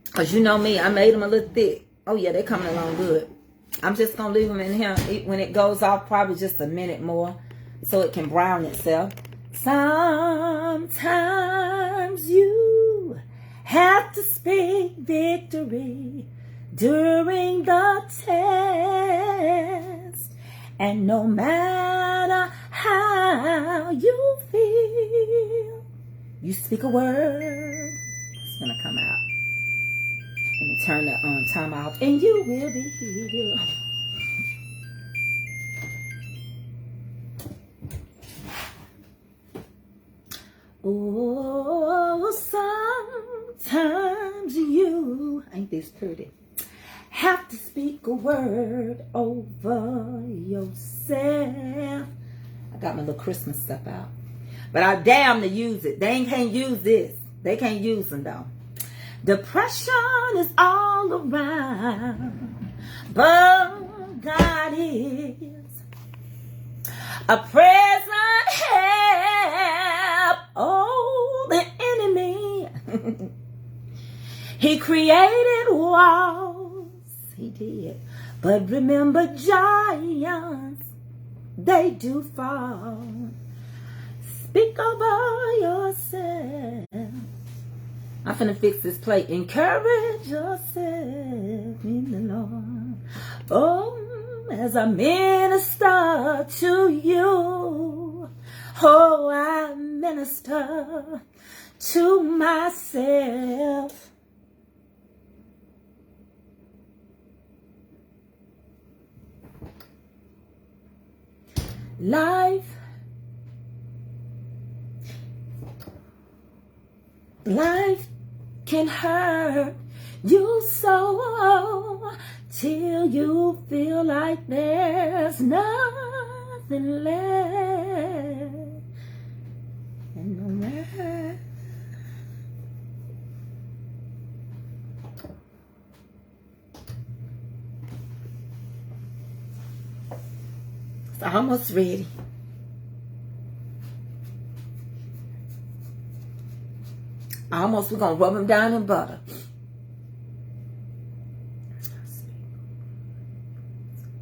Because you know me, I made them a little thick. Oh yeah, they're coming along good. I'm just going to leave them in here. When it goes off, probably just a minute more so it can brown itself. Sometimes you have to speak victory during the test. And no matter how you feel, you speak a word. It's going to come out. Let me turn the time off, and you will be healed. Oh, sometimes you, ain't this pretty, have to speak a word over yourself. I got my little Christmas stuff out, but I damn to use it. They can't use this. They can't use them though. Depression is all around, but God is a present help. Oh, the enemy. He created walls, he did. But remember, giants, they do fall. Speak over yourself. I'm finna fix this plate. Encourage yourself in the Lord. Oh, as I minister to you. Oh, I minister to myself. Life can hurt you so till you feel like there's nothing left. And no matter it's almost ready. We're gonna rub them down in butter.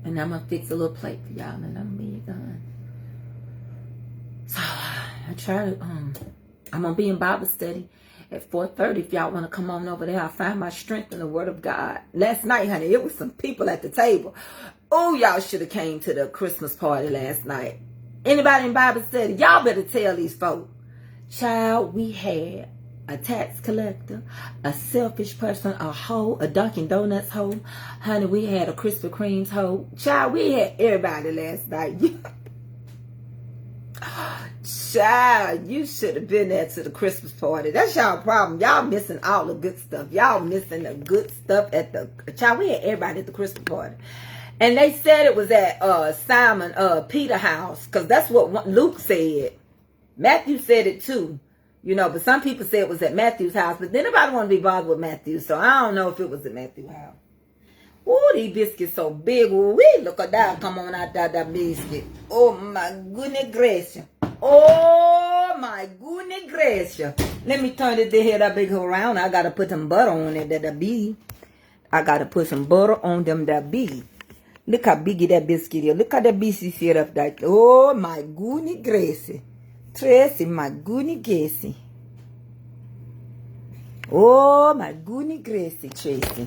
And I'm gonna fix a little plate for y'all, and I'm gonna be done. So I try to I'm gonna be in Bible study at 4:30. If y'all wanna come on over there, I find my strength in the Word of God. Last night, honey, it was some people at the table. Oh, y'all should have came to the Christmas party last night. Anybody in Bible study? Y'all better tell these folks. Child, we had a tax collector, a selfish person, a hoe, a Dunkin' Donuts hoe. Honey, we had a Krispy Kreme's hoe. Child, we had everybody last night. Child, you should have been there to the Christmas party. That's y'all problem. Y'all missing all the good stuff. Y'all missing the good stuff at the... Child, we had everybody at the Christmas party. And they said it was at Simon Peter house, because that's what Luke said. Matthew said it too. You know, but some people say it was at Matthew's house. But then nobody want to be bothered with Matthew. So I don't know if it was at Matthew's house. Ooh, these biscuits so big. Ooh, look at that. Come on out that biscuit. Oh, my goodness gracious. Oh, my goodness gracious. Let me turn this head up big around. I got to put some butter on it that be. I got to put some butter on them that be. Look how big that biscuit is. Look how that biscuit sit up that. Oh, my goodness gracious. Tracy, my goodness gracie. Oh, my goodness gracie, Tracy.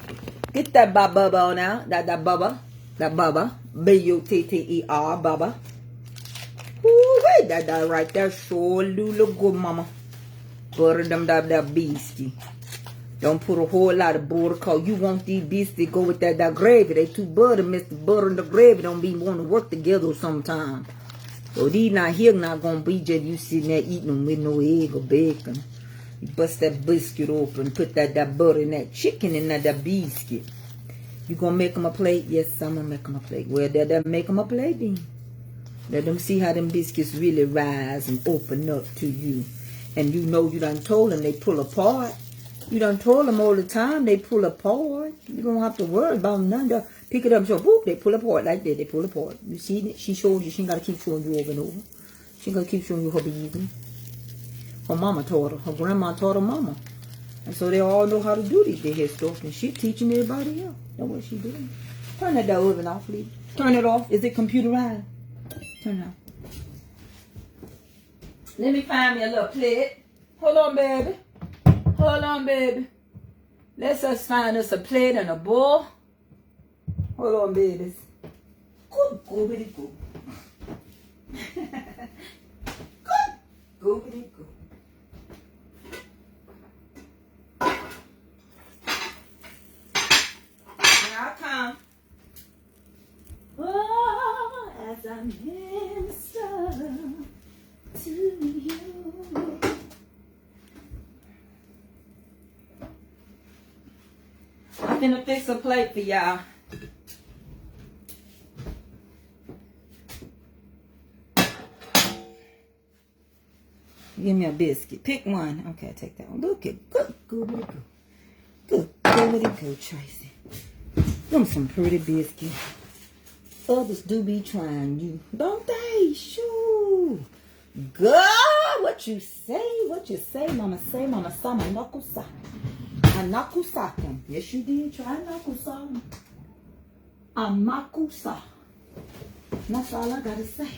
Get that bubba on now. That bubba. That bubba. B-U-T-T-E-R, bubba. Ooh, wait, that right there sure do look good, mama. Butter them that biscuit. Don't put a whole lot of butter, cause you want these biscuits go with that gravy. They too butter, Mr. Butter and the gravy don't be want to work together sometimes. So these not here not gonna be just you sitting there eating them with no egg or bacon. You bust that biscuit open, put that butter and that chicken in that biscuit. You gonna make them a plate? Yes, I'm gonna make them a plate. Well, they'll make them a plate then. Let them see how them biscuits really rise and open up to you. And you know you done told them they pull apart. You done told them all the time they pull apart. You don't have to worry about none. They'll pick it up, so whoop, they pull apart like that. They pull apart. You see it? She shows you. She ain't got to keep showing you over and over. She ain't got to keep showing you her beating. Her mama taught her. Her grandma taught her mama. And so they all know how to do this head stuff. And she teaching everybody else. That's what she doing. Turn that oven off, please. Turn it off. Is it computerized? Turn it off. Let me find me a little plate. Hold on, baby. Hold on, baby. Let's just find us a plate and a bowl. Hold on, babies. Good goobity goo. Good goobity goo. Here I come. Oh, as I minister to you. I'm gonna fix a plate for y'all. Give me a biscuit. Pick one. Okay, take that one. Look at good goobity goo. Good goobity goo, Tracy. Them some pretty biscuits. Others do be trying you, don't they? Shoo. Girl, what you say? What you say, mama? Say, mama, sama nakusa. Anakusa them. Yes, you did. Try nakusa. Amakusa. That's all I gotta say.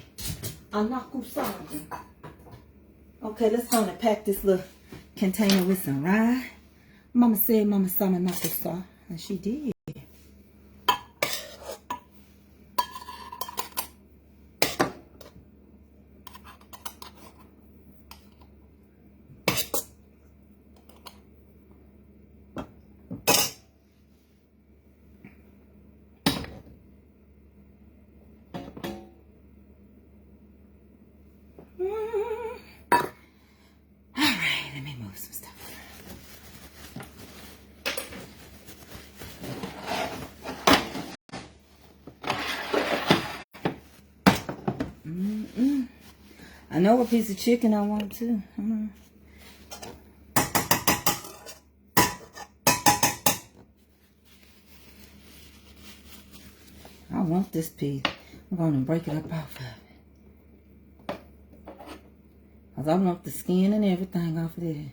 Anakusa them. Okay, let's go and pack this little container with some rye. Mama said, Mama sama nakusa, and she did. I know what piece of chicken I want too. I want this piece. I'm going to break it up off of it. Because I want the skin and everything off of there.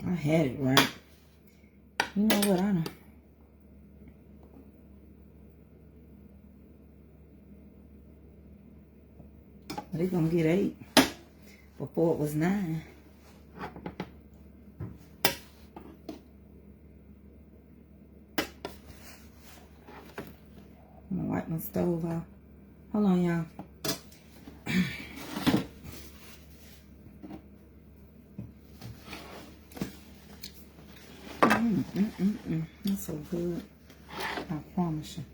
I had it right. You know what, I know. But it's gonna get 8 before it was 9. I'm gonna wipe my stove off. Hold on, y'all. That's so good. I promise you.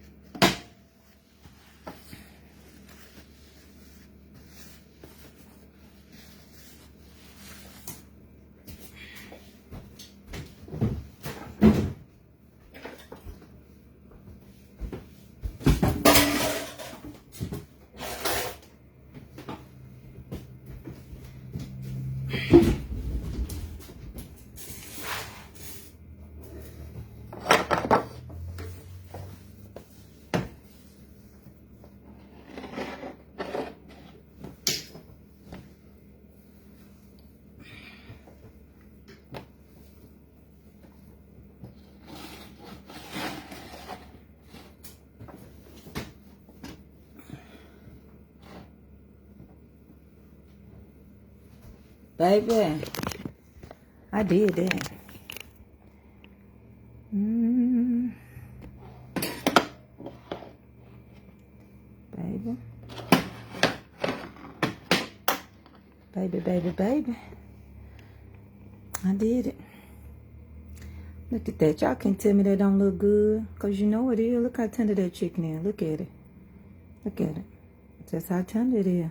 Baby, I did that. Baby. Baby. I did it. Look at that. Y'all can't tell me that don't look good. Because you know it is. Look how tender that chicken is. Look at it. Look at it. That's how tender it is.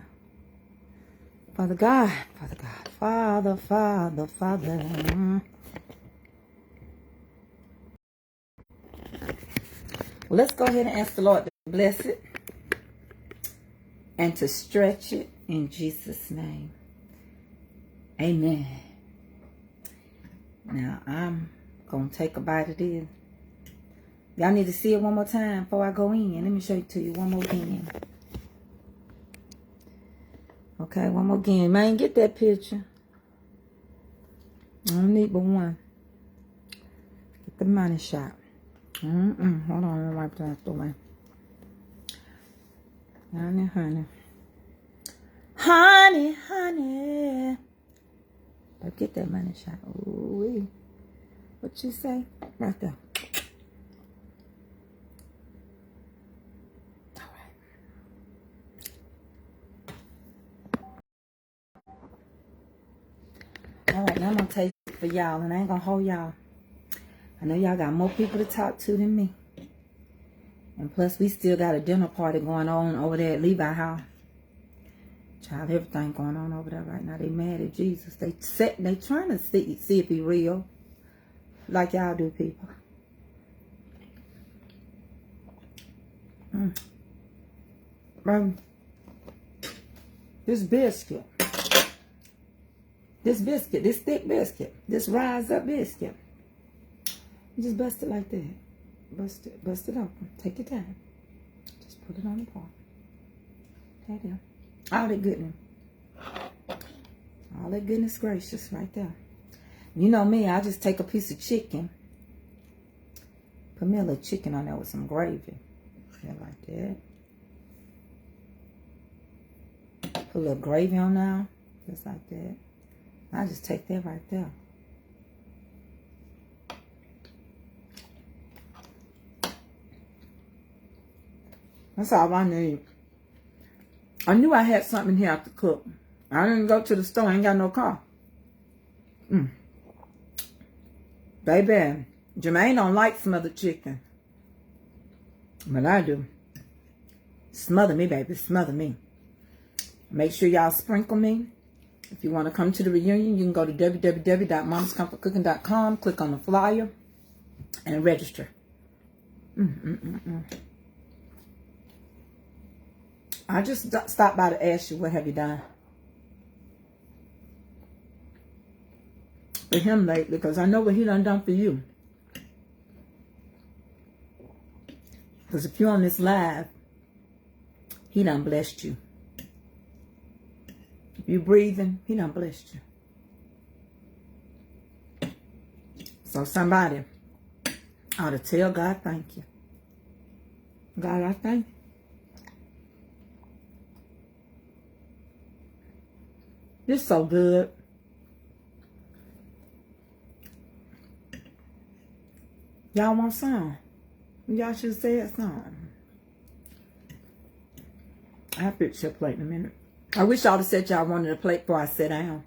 Father God. Father. Well, let's go ahead and ask the Lord to bless it and to stretch it in Jesus' name. Amen. Now, I'm going to take a bite of this. Y'all need to see it one more time before I go in. Let me show it to you one more again. Okay, one more again. Man, get that picture. I don't need but one. Get the money shot. Hold on, I'm wipe that away. Honey. But get that money shot. Ooh, what you say? Right there. All right, now I'm going to taste it for y'all, and I ain't going to hold y'all. I know y'all got more people to talk to than me. And plus, we still got a dinner party going on over there at Levi's house. Child, everything going on over there right now. They mad at Jesus. They trying to see if he real. Like y'all do, people. This biscuit. This thick biscuit. This rise up biscuit. You just bust it like that. Bust it open. Take your time. Just put it on the pot. Okay, there. All that goodness. All that goodness gracious right there. You know me, I just take a piece of chicken. Put me a little chicken on there with some gravy. Yeah, like that. Put a little gravy on there. Just like that. I just take that right there. That's all I need. I knew I had something here to cook. I didn't go to the store. I ain't got no car. Baby, Jermaine don't like smothered chicken. But I do. Smother me, baby. Smother me. Make sure y'all sprinkle me. If you want to come to the reunion, you can go to www.momscomfortcooking.com, click on the flyer, and register. I just stopped by to ask you, what have you done for him lately? Because I know what he done for you. Because if you're on this live, he done blessed you. If you breathing, he done blessed you. So somebody ought to tell God thank you. God, I thank you. This is so good. Y'all want some? Y'all should say it some. I'll fix your plate in a minute. I wish y'all had said y'all wanted a plate before I sit down.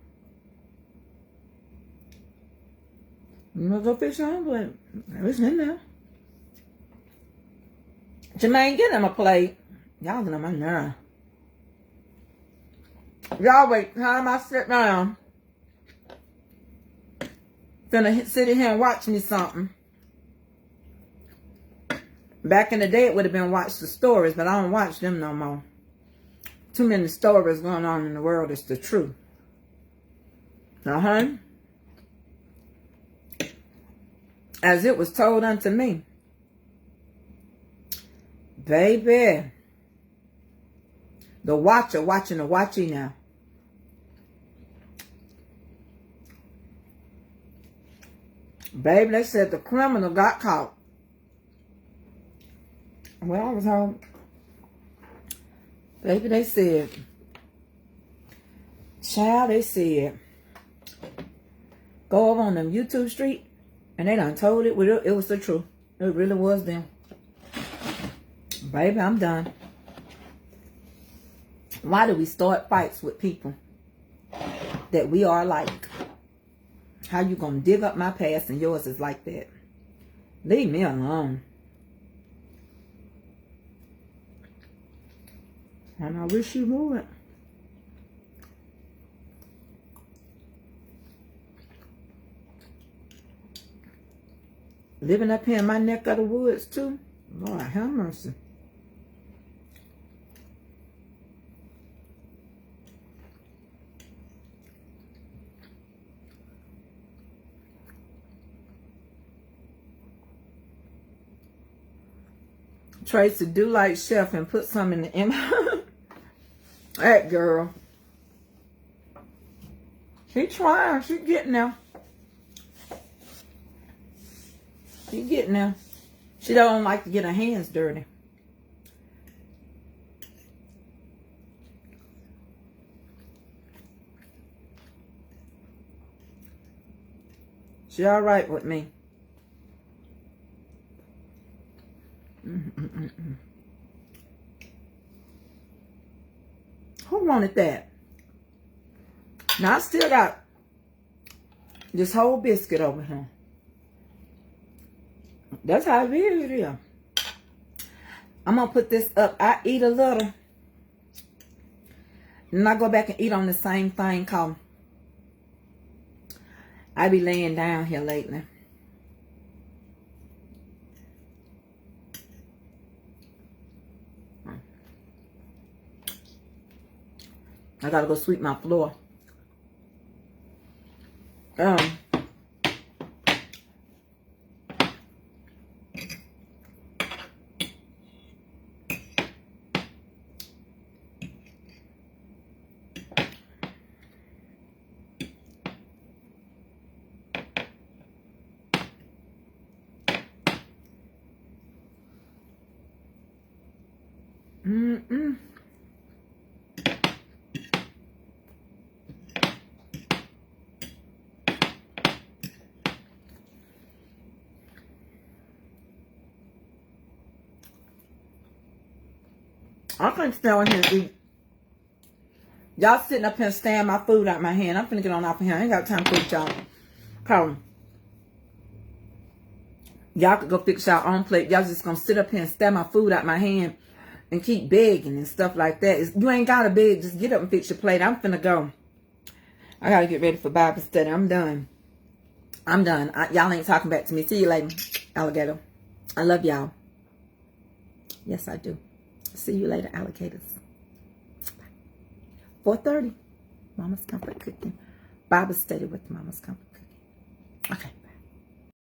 You want to go fix your own plate? It's in there. Jermaine, get him a plate. Y'all get on my nerve. Y'all wait time I sit down. Finna sit in here and watch me something. Back in the day, it would have been watch the stories, but I don't watch them no more. Too many stories going on in the world. It's the truth. As it was told unto me. Baby. The watcher watching the watchee now. Baby, they said the criminal got caught. Well, I was home. Baby, they said, child, they said, go over on them YouTube street, and they done told it was the truth. It really was them. Baby, I'm done. Why do we start fights with people that we are like? How you gonna dig up my past and yours is like that? Leave me alone. And I wish you would. Living up here in my neck of the woods too. Lord have mercy. Tracy, do like Chef and put some in the That girl. She trying. She getting there. She getting there. She don't like to get her hands dirty. She all right with me. Who wanted that? Now I still got this whole biscuit over here. That's how it is. I'm gonna put this up. I eat a little, and I go back and eat on the same thing called. I be laying down here lately. I gotta go sweep my floor. I can't stay on here and eat. Y'all sitting up here staring my food out my hand. I'm finna get on off of here. I ain't got time for y'all. Come. Y'all could go fix y'all own plate. Y'all just gonna sit up here and stare my food out my hand and keep begging and stuff like that. You ain't gotta beg. Just get up and fix your plate. I'm finna go. I gotta get ready for Bible study. I'm done. I'm done. Y'all ain't talking back to me. See you later, alligator. I love y'all. Yes, I do. See you later, alligators. 4:30. Mama's Comfort Cooking. Bible study with Mama's Comfort Cooking. Okay.